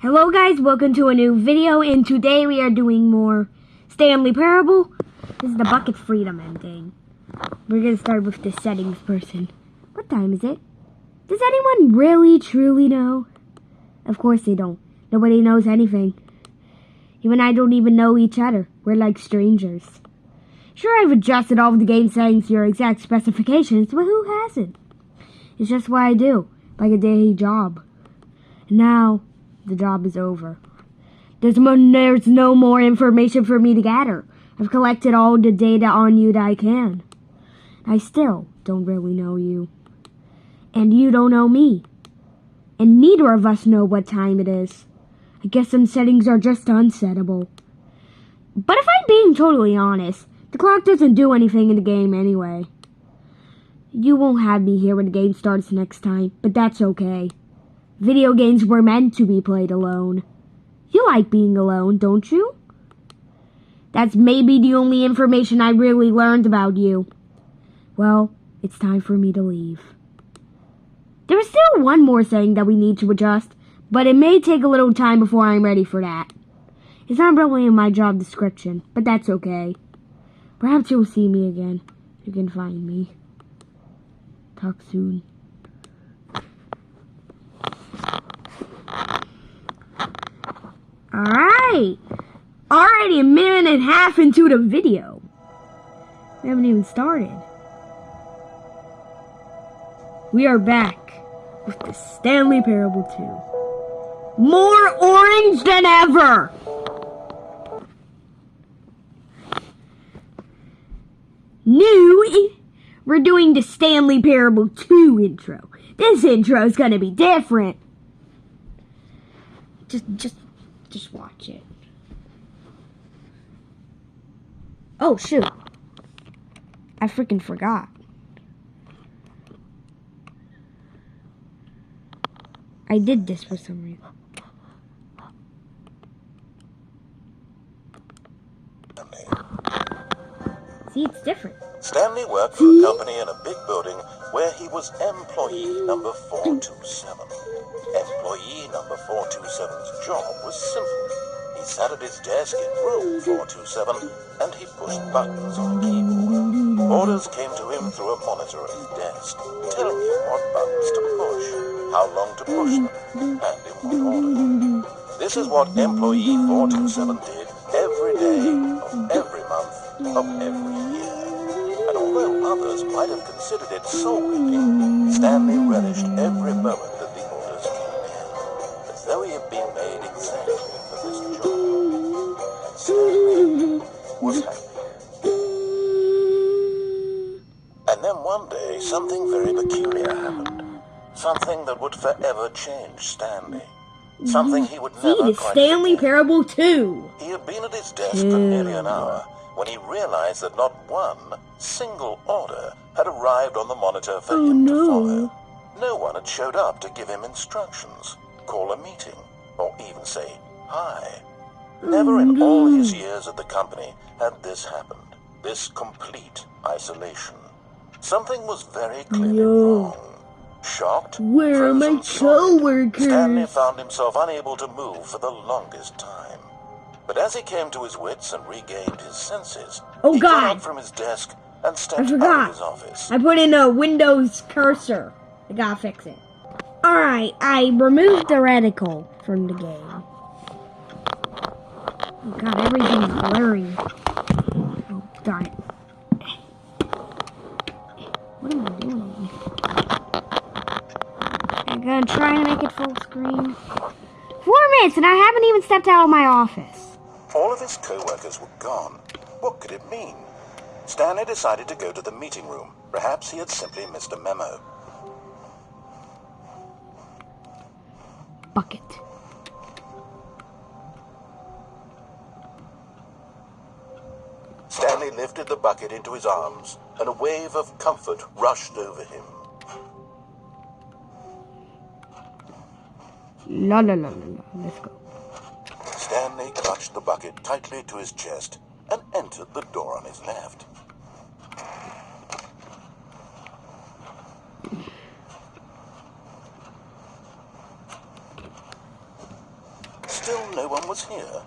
Hello guys, welcome to a new video, and today we are doing more Stanley Parable. This is the bucket freedom ending. We're going to start with the settings person. What time is it? Does anyone really truly know? Of course they don't. Nobody knows anything. You and I don't even know each other. We're like strangers. Sure, I've adjusted all of the game settings to your exact specifications, but who hasn't? It's just what I do, like a daily job. And now the job is over. There's no more information for me to gather. I've collected all the data on you that I can. I still don't really know you. And you don't know me. And neither of us know what time it is. I guess some settings are just unsettable. But if I'm being totally honest, the clock doesn't do anything in the game anyway. You won't have me here when the game starts next time, but that's okay. Video games were meant to be played alone. You like being alone, don't you? That's maybe the only information I really learned about you. Well, it's time for me to leave. There is still one more thing that we need to adjust, but it may take a little time before I'm ready for that. It's not really in my job description, but that's okay. Perhaps you'll see me again. You can find me. Talk soon. Alright! Already a minute and a half into the video. We haven't even started. We are back with the Stanley Parable 2. More orange than ever! We're doing the Stanley Parable 2 intro. This intro is gonna be different. Just watch it. Oh, shoot. I freaking forgot. I did this for some reason. See, it's different. Stanley worked for a company in a big building where he was employee number 427. Employee number 427's job was simple. He sat at his desk in room 427 and he pushed buttons on a keyboard. Orders came to him through a monitor at his desk, telling him what buttons to push, how long to push them, and in what order. This is what employee 427 did every day of every month of every year. And although others might have considered it soul-winning, Stanley relished every moment that the orders came in, as though he had been made exactly for this job. And Stanley was happy. And then one day, something very peculiar happened. Something that would forever change Stanley. Something he would never quite forget. Stanley Parable 2. He had been at his desk for nearly an hour when he realized that not one single order had arrived on the monitor for him to follow. No one had showed up to give him instructions, call a meeting, or even say hi. Never in all his years at the company had this happened, this complete isolation. Something was very clearly wrong. Shocked, Where are my coworkers? Stanley found himself unable to move for the longest time. But as he came to his wits and regained his senses, he got up from his desk and stepped out of his office. I put in a Windows cursor. I gotta fix it. Alright, I removed the reticle from the game. Oh god, everything's blurry. Oh, darn it. What am I doing? I'm gonna try and make it full screen. 4 minutes and I haven't even stepped out of my office. All of his co-workers were gone. What could it mean? Stanley decided to go to the meeting room. Perhaps he had simply missed a memo. Bucket. Stanley lifted the bucket into his arms, and a wave of comfort rushed over him. La la la la la. Let's go. Stanley clutched the bucket tightly to his chest and entered the door on his left. still no one was here.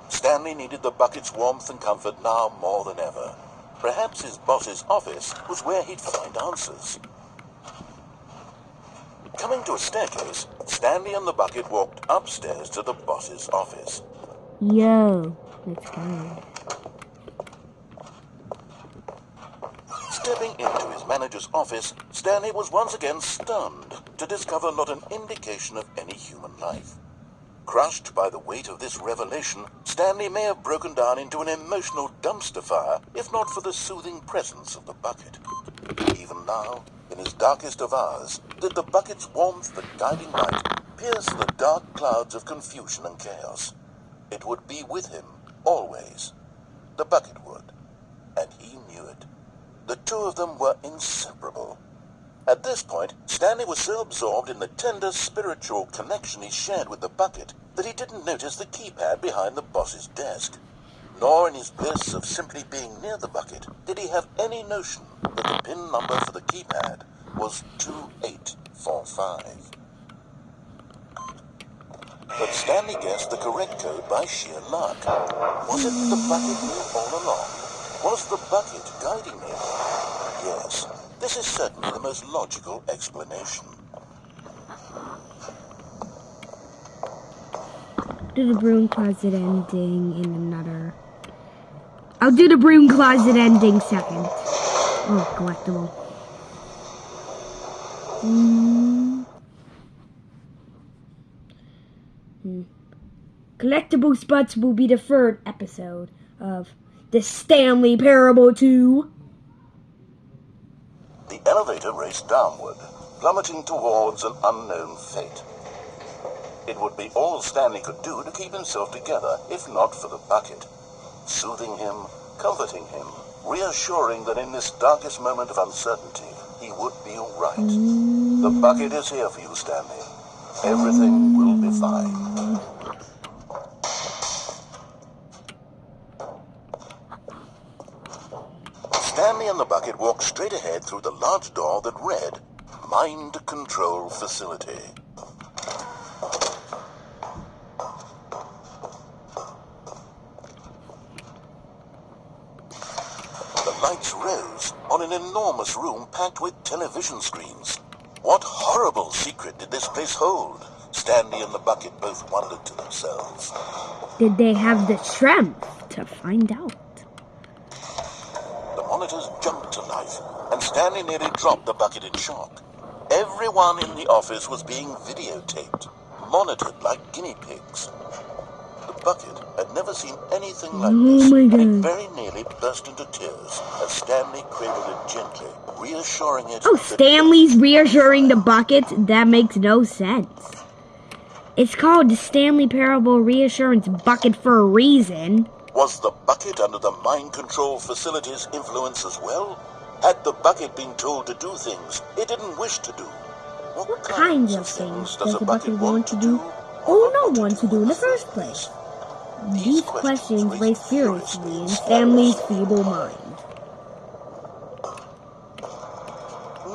Stanley needed the bucket's warmth and comfort now more than ever. Perhaps his boss's office was where he'd find answers. Coming to a staircase, Stanley and the bucket walked upstairs to the boss's office. Yo, let's go. Stepping into his manager's office, Stanley was once again stunned to discover not an indication of any human life. Crushed by the weight of this revelation, Stanley may have broken down into an emotional dumpster fire if not for the soothing presence of the bucket. Even now, in his darkest of hours, did the bucket's warmth and guiding light pierce the dark clouds of confusion and chaos. It would be with him, always. The bucket would. And he knew it. The two of them were inseparable. At this point, Stanley was so absorbed in the tender spiritual connection he shared with the bucket that he didn't notice the keypad behind the boss's desk. Nor in his bliss of simply being near the bucket did he have any notion that the PIN number for the keypad was 2845. But Stanley guessed the correct code by sheer luck. Was it the bucket knew all along? Was the bucket guiding him? Yes, this is certainly the most logical explanation. Do the broom closet ending in another. I'll do the broom closet ending second. Oh, collectible. Collectible spots will be the third episode of the Stanley Parable 2. The elevator raced downward, plummeting towards an unknown fate. It would be all Stanley could do to keep himself together, if not for the bucket. Soothing him, comforting him, reassuring that in this darkest moment of uncertainty, he would be all right. The bucket is here for you, Stanley. Everything will be fine. Stanley and the bucket walked straight ahead through the large door that read, Mind Control Facility. The lights rose on an enormous room packed with television screens. What horrible secret did this place hold? Stanley and the bucket both wondered to themselves. Did they have the strength to find out? The monitors jumped to life, and Stanley nearly dropped the bucket in shock. Everyone in the office was being videotaped, monitored like guinea pigs. The bucket had never seen anything like this, and it very nearly burst into tears as Stanley cradled it gently, reassuring it. Oh, Stanley's reassuring the bucket? That makes no sense. It's called the Stanley Parable Reassurance Bucket for a reason. Was the bucket under the mind control facility's influence as well? Had the bucket been told to do things it didn't wish to do? What kinds of things does a bucket want to do or not want to do in the first place? These questions raised furiously in Stanley's feeble mind.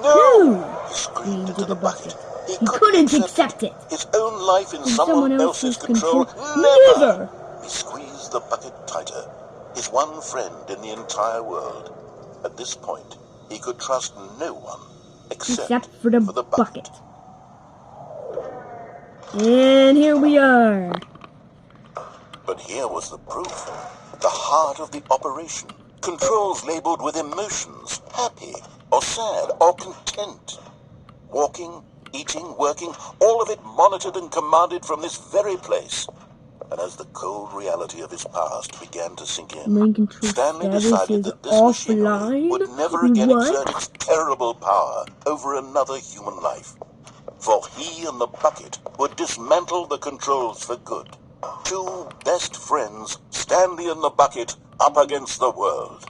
No! He screamed into the bucket. He couldn't accept it. His own life in someone else's control. Never! He squeezed the bucket tighter. His one friend in the entire world. At this point, he could trust no one except for the bucket. And here we are. But here was the proof. The heart of the operation. Controls labeled with emotions. Happy, or sad, or content. Walking, eating, working, all of it monitored and commanded from this very place. And as the cold reality of his past began to sink in, Stanley decided that this machinery would never again exert its terrible power over another human life. For he and the bucket would dismantle the controls for good. Two best friends, Stanley and the bucket, up against the world.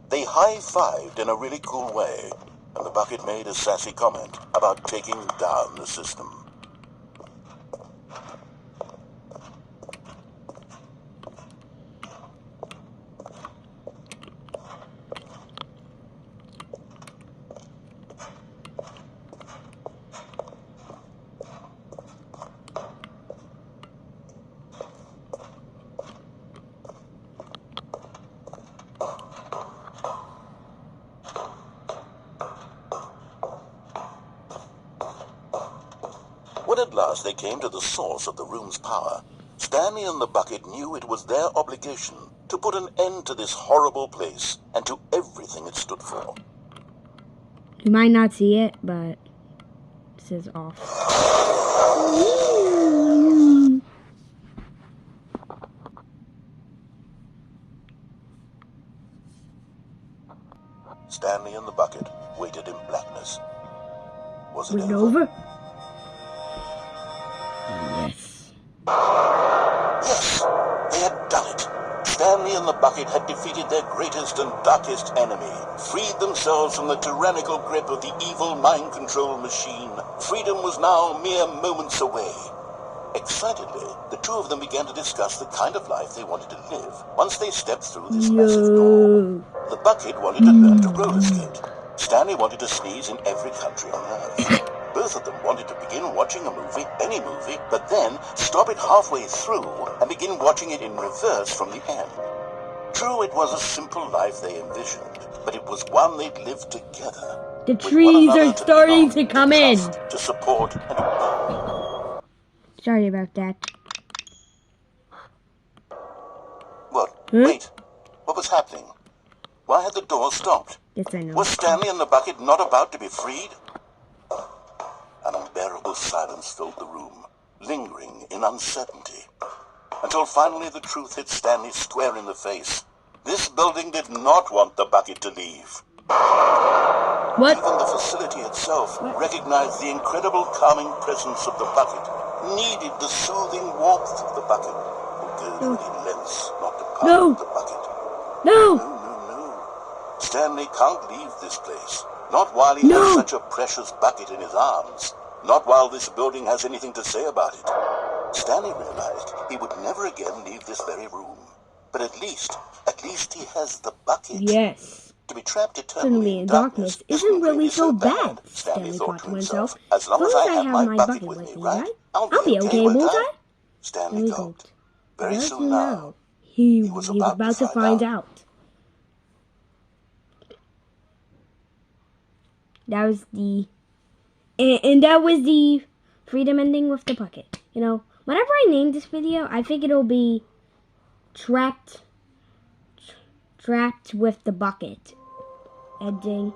They high-fived in a really cool way, and the bucket made a sassy comment about taking down the system. When at last they came to the source of the room's power, Stanley and the bucket knew it was their obligation to put an end to this horrible place and to everything it stood for. You might not see it, but this is off. Stanley and the bucket waited in blackness. Was it Was it over? over? Yes. Yes, they had done it. Stanley and the bucket had defeated their greatest and darkest enemy, freed themselves from the tyrannical grip of the evil mind control machine. Freedom was now mere moments away. Excitedly, the two of them began to discuss the kind of life they wanted to live once they stepped through this massive door. The bucket wanted to learn to roller skate. Stanley wanted to sneeze in every country on Earth. Both of them wanted to begin watching a movie, any movie, but then stop it halfway through and begin watching it in reverse from the end. True, it was a simple life they envisioned, but it was one they'd lived together. The with one trees another are starting to belong, come in. trust, to support and to grow. Sorry about that. What? Huh? Wait. What was happening? Why had the door stopped? Yes, I know. Was Stanley and the bucket not about to be freed? An unbearable silence filled the room, lingering in uncertainty. Until finally the truth hit Stanley square in the face. This building did not want the bucket to leave. What? Even the facility itself recognized the incredible calming presence of the bucket, needed the soothing warmth of the bucket, would go to any lengths not to part with the bucket. No! No. Stanley can't leave this place. Not while he has such a precious bucket in his arms. Not while this building has anything to say about it. Stanley realized he would never again leave this very room. But at least he has the bucket. Yes. To be trapped eternally Suddenly in darkness isn't really so bad, Stanley thought to himself. As long as I have my bucket with with me, me, right? I'll be okay, won't I? Stanley thought. Very Yes, soon now, he was about to find out. That was the... And that was the freedom ending with the bucket. You know, whenever I name this video, I think it'll be trapped with the bucket ending.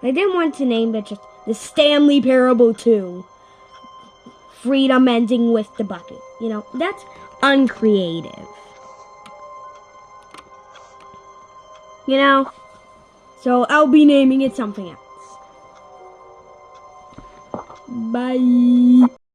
I didn't want to name it just the Stanley Parable 2. Freedom ending with the bucket. You know, that's uncreative. You know? So I'll be naming it something else. Bye.